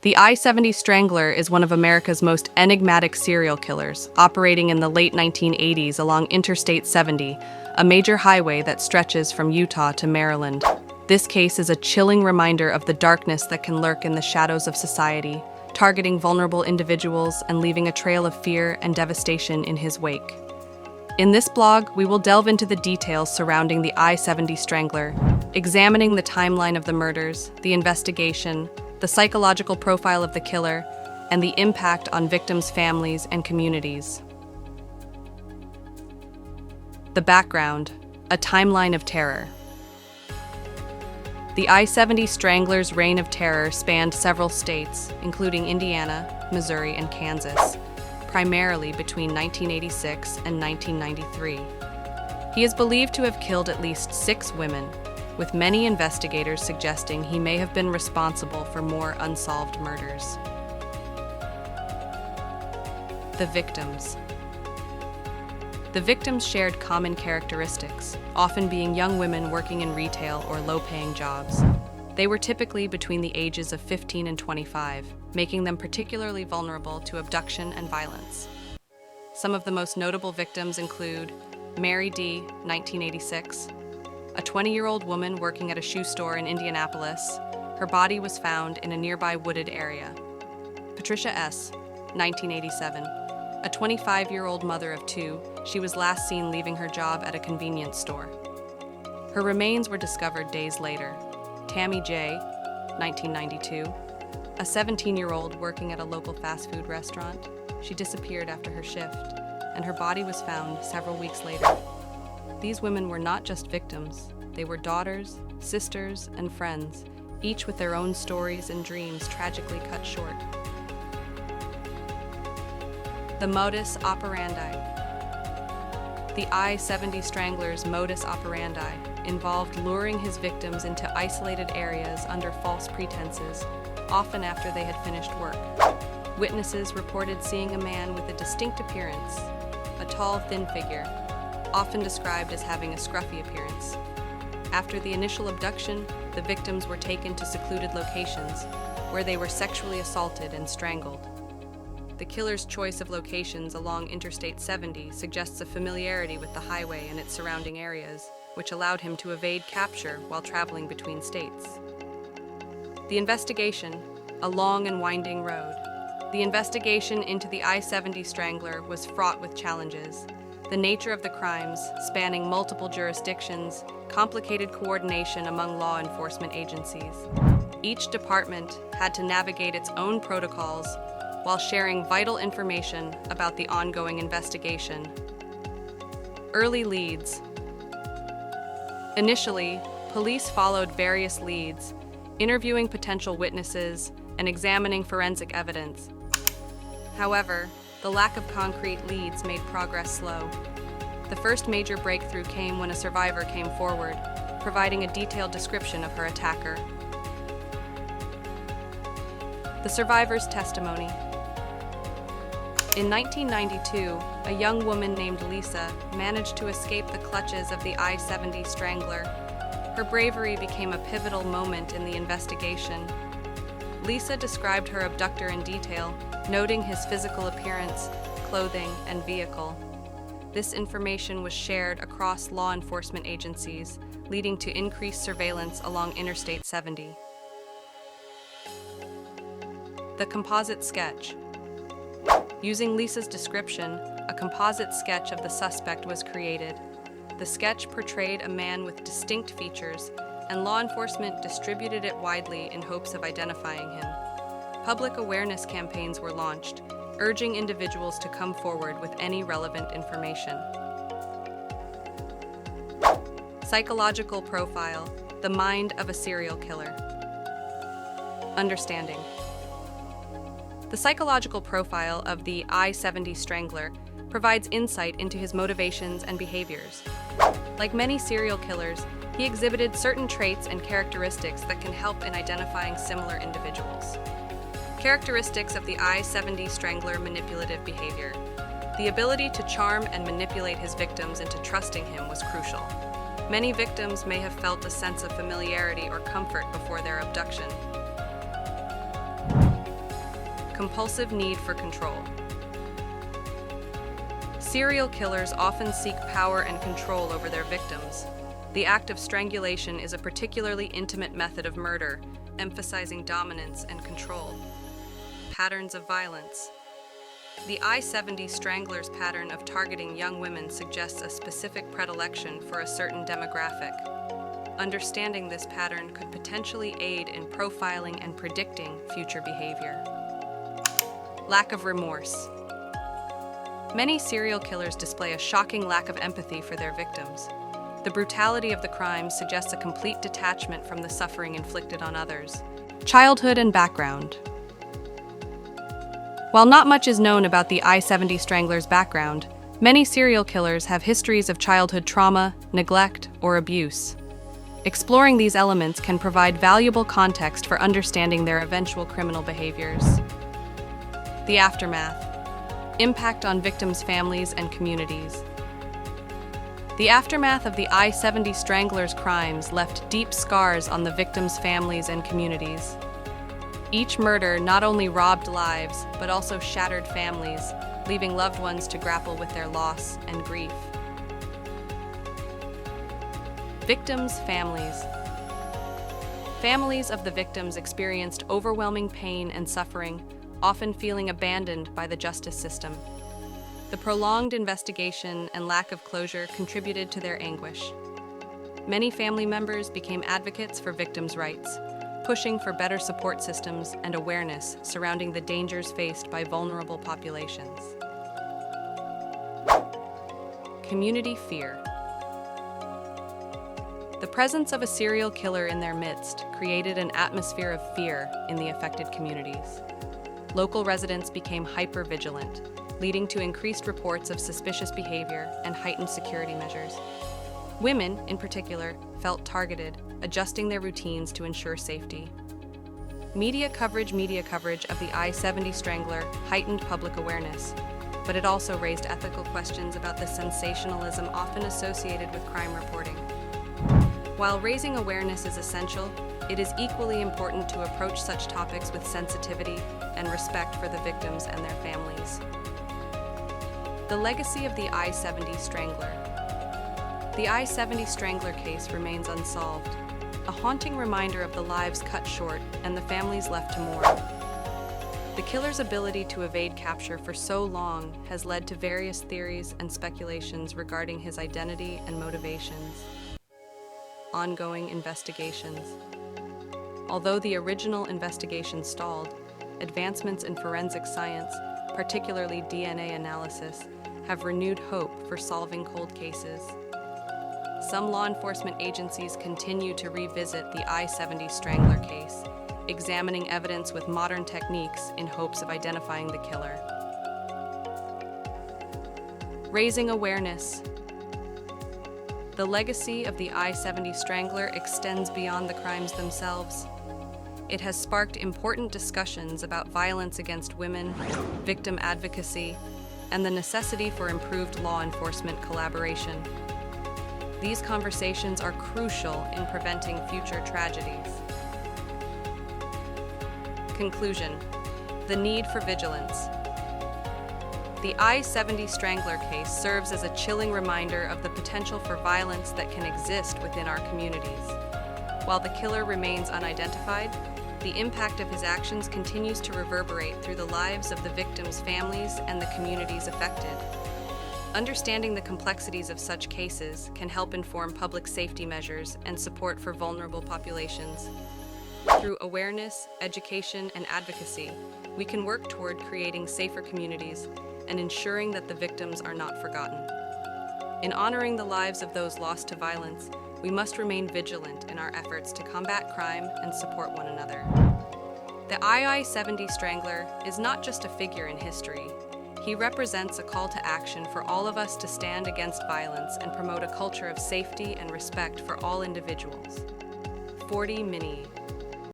The I-70 Strangler is one of America's most enigmatic serial killers, operating in the late 1980s along Interstate 70, a major highway that stretches from Utah to Maryland. This case is a chilling reminder of the darkness that can lurk in the shadows of society, targeting vulnerable individuals and leaving a trail of fear and devastation in his wake. In this blog, we will delve into the details surrounding the I-70 Strangler, examining the timeline of the murders, the investigation, the psychological profile of the killer, and the impact on victims' families and communities. The background: a timeline of terror. The I-70 Strangler's reign of terror spanned several states, including Indiana, Missouri, and Kansas, primarily between 1986 and 1993. He is believed to have killed at least 6 women, with many investigators suggesting he may have been responsible for more unsolved murders. The victims. The victims shared common characteristics, often being young women working in retail or low-paying jobs. They were typically between the ages of 15 and 25, making them particularly vulnerable to abduction and violence. Some of the most notable victims include Mary D., 1986, a 20-year-old woman working at a shoe store in Indianapolis. Her body was found in a nearby wooded area. Patricia S., 1987, a 25-year-old mother of 2, she was last seen leaving her job at a convenience store. Her remains were discovered days later. Tammy J., 1992, a 17-year-old working at a local fast food restaurant. She disappeared after her shift, and her body was found several weeks later. These women were not just victims, they were daughters, sisters, and friends, each with their own stories and dreams tragically cut short. The modus operandi. The I-70 Strangler's modus operandi involved luring his victims into isolated areas under false pretenses, often after they had finished work. Witnesses reported seeing a man with a distinct appearance, a tall, thin figure, often described as having a scruffy appearance. After the initial abduction, the victims were taken to secluded locations, where they were sexually assaulted and strangled. The killer's choice of locations along Interstate 70 suggests a familiarity with the highway and its surrounding areas, which allowed him to evade capture while traveling between states. The investigation: a long and winding road. The investigation into the I-70 Strangler was fraught with challenges. The nature of the crimes, spanning multiple jurisdictions, complicated coordination among law enforcement agencies. Each department had to navigate its own protocols while sharing vital information about the ongoing investigation. Early leads. Initially, police followed various leads, interviewing potential witnesses and examining forensic evidence. However, the lack of concrete leads made progress slow. The first major breakthrough came when a survivor came forward, providing a detailed description of her attacker. The survivor's testimony. In 1992, a young woman named Lisa managed to escape the clutches of the I-70 Strangler. Her bravery became a pivotal moment in the investigation. Lisa described her abductor in detail, noting his physical appearance, clothing, and vehicle. This information was shared across law enforcement agencies, leading to increased surveillance along Interstate 70. The composite sketch. Using Lisa's description, a composite sketch of the suspect was created. The sketch portrayed a man with distinct features, and law enforcement distributed it widely in hopes of identifying him. Public awareness campaigns were launched, urging individuals to come forward with any relevant information. Psychological profile: the mind of a serial killer. Understanding. The psychological profile of the I-70 Strangler provides insight into his motivations and behaviors. Like many serial killers, he exhibited certain traits and characteristics that can help in identifying similar individuals. Characteristics of the I-70 Strangler: manipulative behavior. The ability to charm and manipulate his victims into trusting him was crucial. Many victims may have felt a sense of familiarity or comfort before their abduction. Compulsive need for control. Serial killers often seek power and control over their victims. The act of strangulation is a particularly intimate method of murder, emphasizing dominance and control. Patterns of violence. The I-70 Strangler's pattern of targeting young women suggests a specific predilection for a certain demographic. Understanding this pattern could potentially aid in profiling and predicting future behavior. Lack of remorse. Many serial killers display a shocking lack of empathy for their victims. The brutality of the crime suggests a complete detachment from the suffering inflicted on others. Childhood and background. While not much is known about the I-70 Strangler's background, many serial killers have histories of childhood trauma, neglect, or abuse. Exploring these elements can provide valuable context for understanding their eventual criminal behaviors. The aftermath. Impact on victims' families and communities. The aftermath of the I-70 Strangler's crimes left deep scars on the victims' families and communities. Each murder not only robbed lives, but also shattered families, leaving loved ones to grapple with their loss and grief. Victims' families. Families of the victims experienced overwhelming pain and suffering, often feeling abandoned by the justice system. The prolonged investigation and lack of closure contributed to their anguish. Many family members became advocates for victims' rights, pushing for better support systems and awareness surrounding the dangers faced by vulnerable populations. Community fear. The presence of a serial killer in their midst created an atmosphere of fear in the affected communities. Local residents became hyper-vigilant, leading to increased reports of suspicious behavior and heightened security measures. Women, in particular, felt targeted, adjusting their routines to ensure safety. Media coverage of the I-70 Strangler heightened public awareness, but it also raised ethical questions about the sensationalism often associated with crime reporting. While raising awareness is essential, it is equally important to approach such topics with sensitivity and respect for the victims and their families. The legacy of the I-70 Strangler. The I-70 Strangler case remains unsolved, a haunting reminder of the lives cut short and the families left to mourn. The killer's ability to evade capture for so long has led to various theories and speculations regarding his identity and motivations. Ongoing investigations. Although the original investigation stalled, advancements in forensic science, particularly DNA analysis, have renewed hope for solving cold cases. Some law enforcement agencies continue to revisit the I-70 Strangler case, examining evidence with modern techniques in hopes of identifying the killer. Raising awareness. The legacy of the I-70 Strangler extends beyond the crimes themselves. It has sparked important discussions about violence against women, victim advocacy, and the necessity for improved law enforcement collaboration. These conversations are crucial in preventing future tragedies. Conclusion: the need for vigilance. The I-70 Strangler case serves as a chilling reminder of the potential for violence that can exist within our communities. While the killer remains unidentified, the impact of his actions continues to reverberate through the lives of the victims' families and the communities affected. Understanding the complexities of such cases can help inform public safety measures and support for vulnerable populations. Through awareness, education, and advocacy, we can work toward creating safer communities and ensuring that the victims are not forgotten. In honoring the lives of those lost to violence, we must remain vigilant in our efforts to combat crime and support one another. The I-70 Strangler is not just a figure in history. He represents a call to action for all of us to stand against violence and promote a culture of safety and respect for all individuals. 40 Mini.